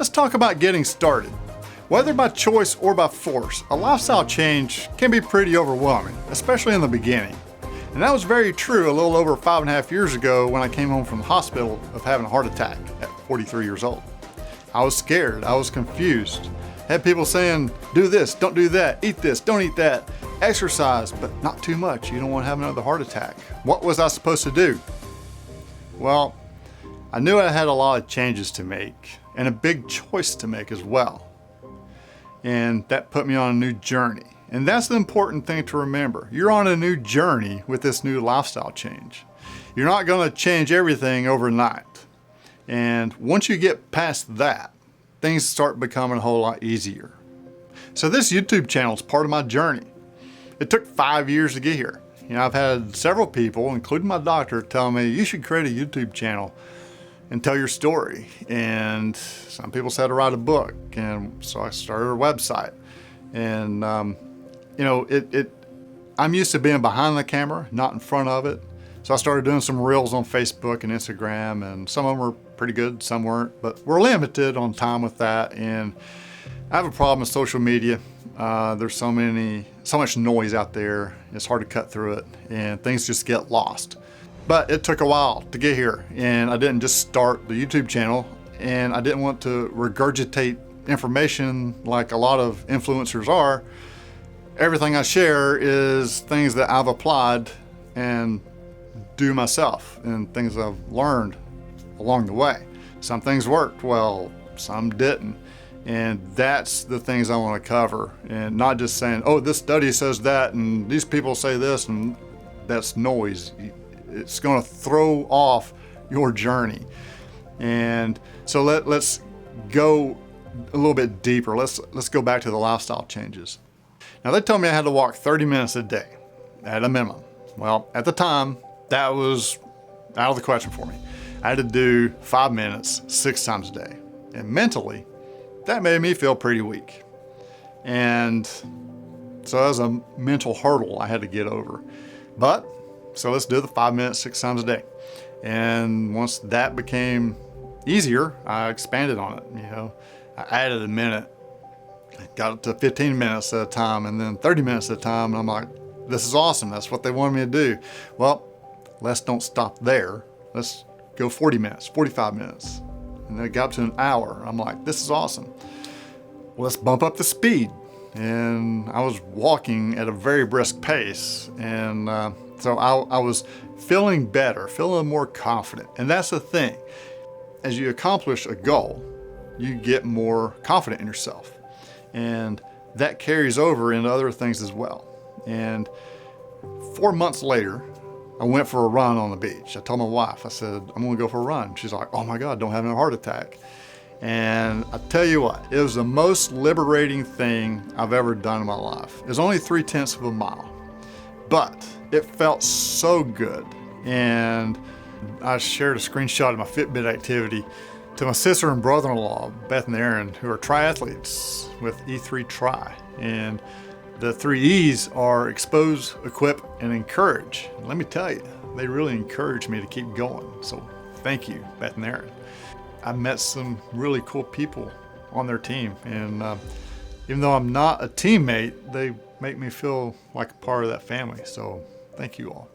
Let's talk about getting started. Whether by choice or by force, a lifestyle change can be pretty overwhelming, especially in the beginning. And that was very true a little over 5.5 years ago when I came home from the hospital of having a heart attack at 43 years old. I was scared, I was confused. Had people saying, do this, don't do that, eat this, don't eat that, exercise, but not too much, you don't want to have another heart attack. What was I supposed to do? Well, I knew I had a lot of changes to make and a big choice to make as well. And that put me on a new journey. And that's the important thing to remember. You're on a new journey with this new lifestyle change. You're not going to change everything overnight. And once you get past that, things start becoming a whole lot easier. So this YouTube channel is part of my journey. It took 5 years to get here. I've had several people, including my doctor, tell me, you should create a YouTube channel and tell your story. And some people said to write a book. And so I started a website. And, I'm used to being behind the camera, not in front of it. So I started doing some reels on Facebook and Instagram, and some of them were pretty good, some weren't, but we're limited on time with that. And I have a problem with social media. There's so much noise out there. It's hard to cut through it, and things just get lost. But it took a while to get here, and I didn't just start the YouTube channel, and I didn't want to regurgitate information like a lot of influencers are. Everything I share is things that I've applied and do myself, and things I've learned along the way. Some things worked well, some didn't. And that's the things I want to cover, and not just saying, oh, this study says that, and these people say this, and that's noise. It's going to throw off your journey. And so let's go a little bit deeper. Let's go back to the lifestyle changes. Now, they told me I had to walk 30 minutes a day at a minimum. Well, at the time, that was out of the question for me. I had to do 5 minutes 6 times a day. And mentally, that made me feel pretty weak. And so that was a mental hurdle I had to get over. But, so let's do the 5 minutes 6 times a day. And once that became easier, I expanded on it. I added a minute, got it to 15 minutes at a time, and then 30 minutes at a time. And I'm like, this is awesome. That's what they wanted me to do. Well, let's don't stop there. Let's go 40 minutes, 45 minutes. And then it got up to an hour. I'm like, this is awesome. Well, let's bump up the speed. And I was walking at a very brisk pace. And so I was feeling better, feeling more confident. And that's the thing. As you accomplish a goal, you get more confident in yourself. And that carries over into other things as well. And 4 months later, I went for a run on the beach. I told my wife, I said, I'm gonna go for a run. She's like, oh my God, don't have a heart attack. And I tell you what, it was the most liberating thing I've ever done in my life. It was only 0.3 of a mile, but it felt so good. And I shared a screenshot of my Fitbit activity to my sister and brother-in-law, Beth and Aaron, who are triathletes with E3 Tri. And the 3 E's are expose, equip, and encourage. And let me tell you, they really encouraged me to keep going. So thank you, Beth and Aaron. I met some really cool people on their team. And even though I'm not a teammate, they make me feel like a part of that family. So thank you all.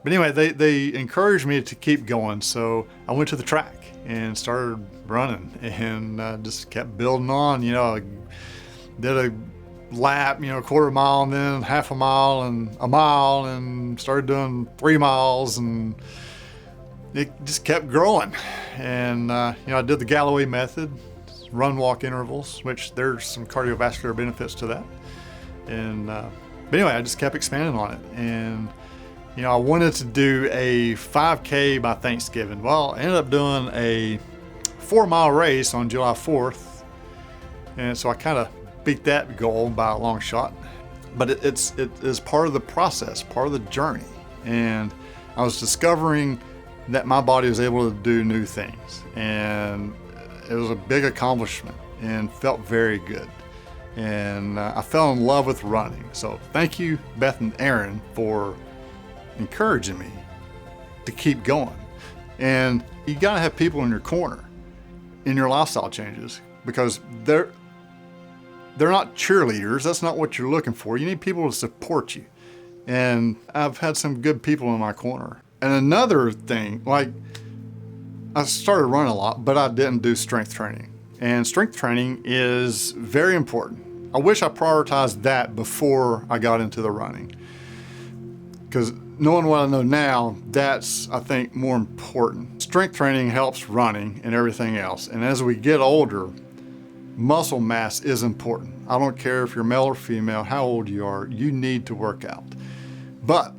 But anyway, they encouraged me to keep going. So I went to the track and started running, and just kept building on. I did a lap, a quarter mile, and then half a mile and a mile, and started doing 3 miles, and it just kept growing. And I did the Galloway method, run walk intervals, which there's some cardiovascular benefits to that. And but anyway, I just kept expanding on it. And I wanted to do a 5K by Thanksgiving. Well, I ended up doing a 4-mile race on July 4th. And so I kind of beat that goal by a long shot. But it is part of the process, part of the journey. And I was discovering that my body was able to do new things. And it was a big accomplishment and felt very good. And I fell in love with running. So thank you, Beth and Aaron, for encouraging me to keep going. And you gotta have people in your corner in your lifestyle changes, because they're not cheerleaders. That's not what you're looking for. You need people to support you. And I've had some good people in my corner. And another thing, like, I started running a lot, but I didn't do strength training. And strength training is very important. I wish I prioritized that before I got into the running. Because knowing what I know now, that's, I think, more important. Strength training helps running and everything else. And as we get older, muscle mass is important. I don't care if you're male or female, how old you are, you need to work out. But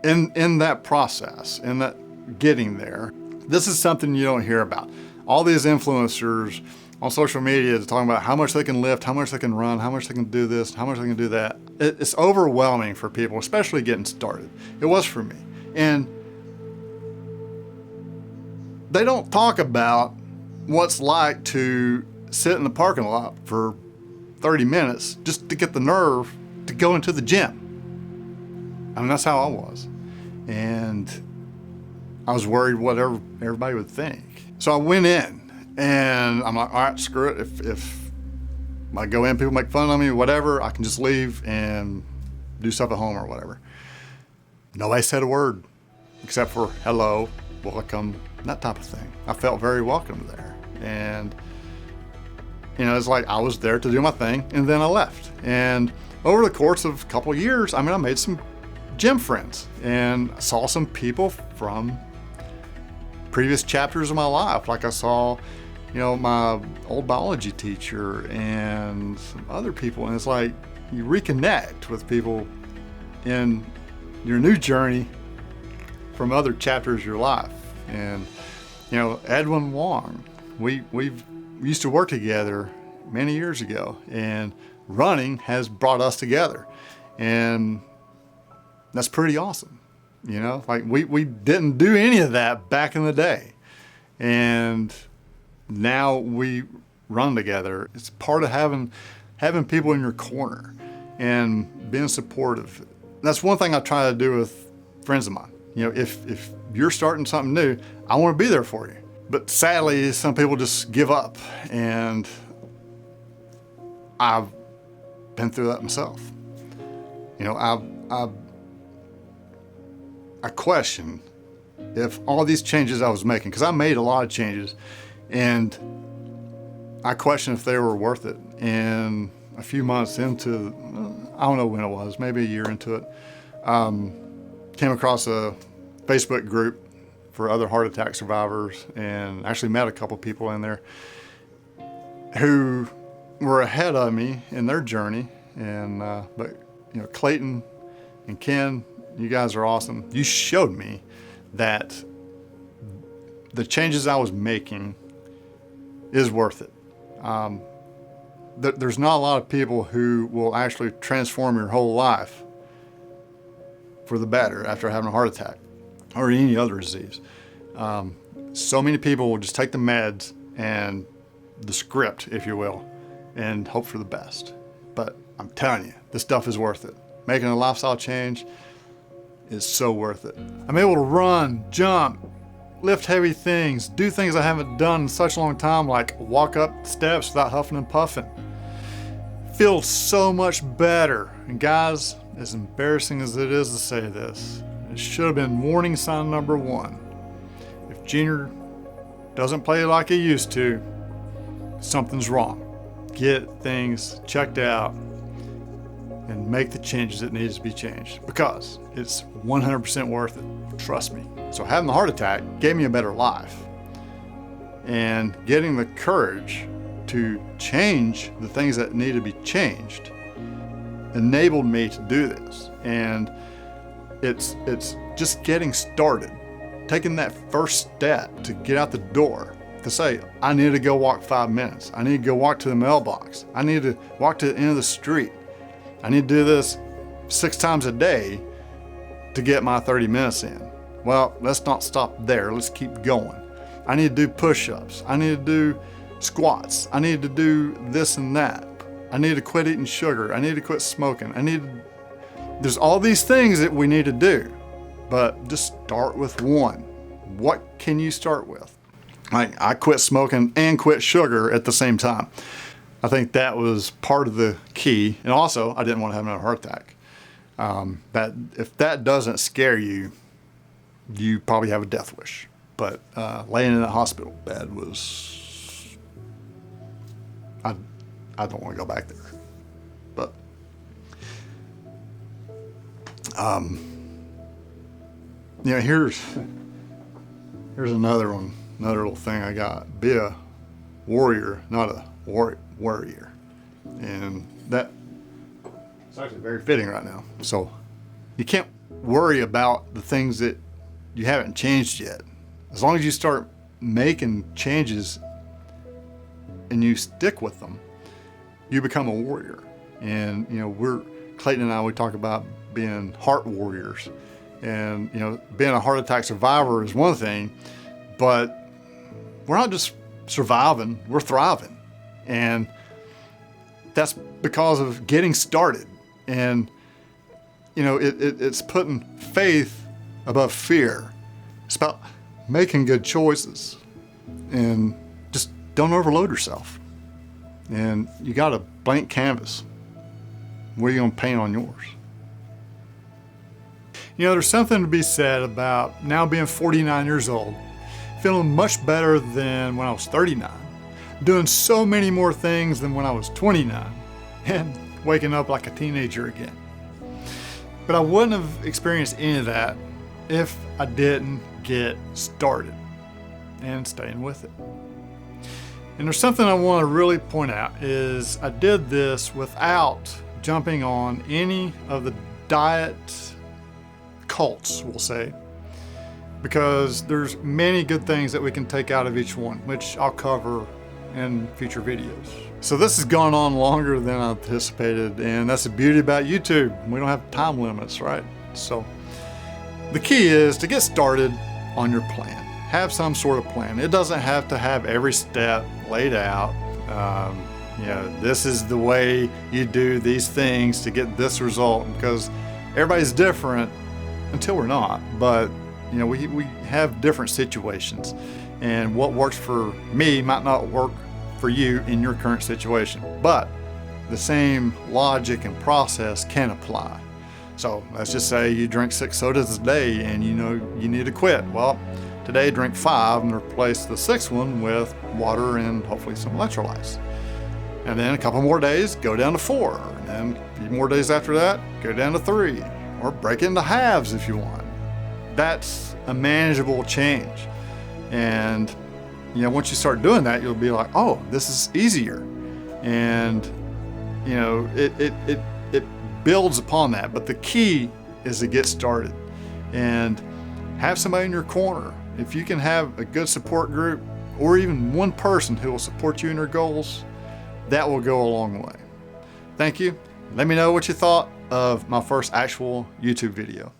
in that process, in that getting there, this is something you don't hear about. All these influencers on social media are talking about how much they can lift, how much they can run, how much they can do this, how much they can do that. It's overwhelming for people, especially getting started. It was for me. And they don't talk about what's like to sit in the parking lot for 30 minutes just to get the nerve to go into the gym. I mean, that's how I was. And I was worried what everybody would think. So I went in and I'm like, all right, screw it. If I go in, people make fun of me, whatever, I can just leave and do stuff at home or whatever. Nobody said a word except for hello, welcome, that type of thing. I felt very welcome there. And, it's like I was there to do my thing and then I left. And over the course of a couple of years, I made some gym friends and saw some people from previous chapters of my life. Like I saw, my old biology teacher and some other people. And it's like you reconnect with people in your new journey from other chapters of your life. And, Edwin Wong, we used to work together many years ago, and running has brought us together. And that's pretty awesome. Like we didn't do any of that back in the day. And now we run together. It's part of having people in your corner and being supportive. That's one thing I try to do with friends of mine. If you're starting something new, I want to be there for you. But sadly, some people just give up. And I've been through that myself. I question if all these changes I was making, because I made a lot of changes, and I question if they were worth it. And a few months into, I don't know when it was, maybe a year into it, came across a Facebook group for other heart attack survivors, and actually met a couple people in there who were ahead of me in their journey. And but Clayton and Ken, you guys are awesome. You showed me that the changes I was making is worth it. There's not a lot of people who will actually transform your whole life for the better after having a heart attack or any other disease. So many people will just take the meds and the script, if you will, and hope for the best. But I'm telling you, this stuff is worth it. Making a lifestyle change is so worth it. I'm able to run, jump, lift heavy things, do things I haven't done in such a long time, like walk up steps without huffing and puffing. Feel so much better. And guys, as embarrassing as it is to say this, it should have been warning sign number 1. If Junior doesn't play like he used to, something's wrong. Get things checked out and make the changes that need to be changed, because it's 100% worth it. Trust me. So having the heart attack gave me a better life, and getting the courage to change the things that need to be changed enabled me to do this. And it's just getting started, taking that first step to get out the door, to say, I need to go walk 5 minutes. I need to go walk to the mailbox. I need to walk to the end of the street. I need to do this 6 times a day to get my 30 minutes in. Well, let's not stop there. Let's keep going. I need to do push-ups. I need to do squats. I need to do this and that. I need to quit eating sugar. I need to quit smoking. There's all these things that we need to do, but just start with one. What can you start with? Like, I quit smoking and quit sugar at the same time. I think that was part of the key. And also, I didn't want to have another heart attack. That if that doesn't scare you, you probably have a death wish. But laying in a hospital bed was, I don't want to go back there. But you know, here's another one, another little thing I got. Be a warrior, not a warrior. And that it's actually very fitting right now. So you can't worry about the things that you haven't changed yet. As long as you start making changes and you stick with them, you become a warrior. And you know, Clayton and I, we talk about being heart warriors. And you know, being a heart attack survivor is one thing, but we're not just surviving, we're thriving. And that's because of getting started. And you know, it's putting faith above fear. It's about making good choices, and just don't overload yourself. And you got a blank canvas. What are you going to paint on yours? You know, there's something to be said about now being 49 years old, feeling much better than when I was 39, doing so many more things than when I was 29, and waking up like a teenager again. But I wouldn't have experienced any of that if I didn't get started and staying with it. And there's something I want to really point out is I did this without jumping on any of the diet cults, we'll say, because there's many good things that we can take out of each one, which I'll cover in future videos. So this has gone on longer than I anticipated, and that's the beauty about YouTube. We don't have time limits, right? So the key is to get started on your plan. Have some sort of plan. It doesn't have to have every step laid out. You know, this is the way you do these things to get this result, because everybody's different until we're not. But you know, we have different situations, and what works for me might not work for you in your current situation, but the same logic and process can apply. So let's just say you drink 6 sodas a day and you know you need to quit. Well, today drink 5 and replace the 6th one with water and hopefully some electrolytes. And then a couple more days, go down to 4. And then a few more days after that, go down to 3. Or break into halves if you want. That's a manageable change. And you know, once you start doing that, you'll be like, oh, this is easier. And you know, it builds upon that. But the key is to get started and have somebody in your corner. If you can have a good support group or even one person who will support you in your goals, that will go a long way. Thank you. Let me know what you thought of my first actual YouTube video.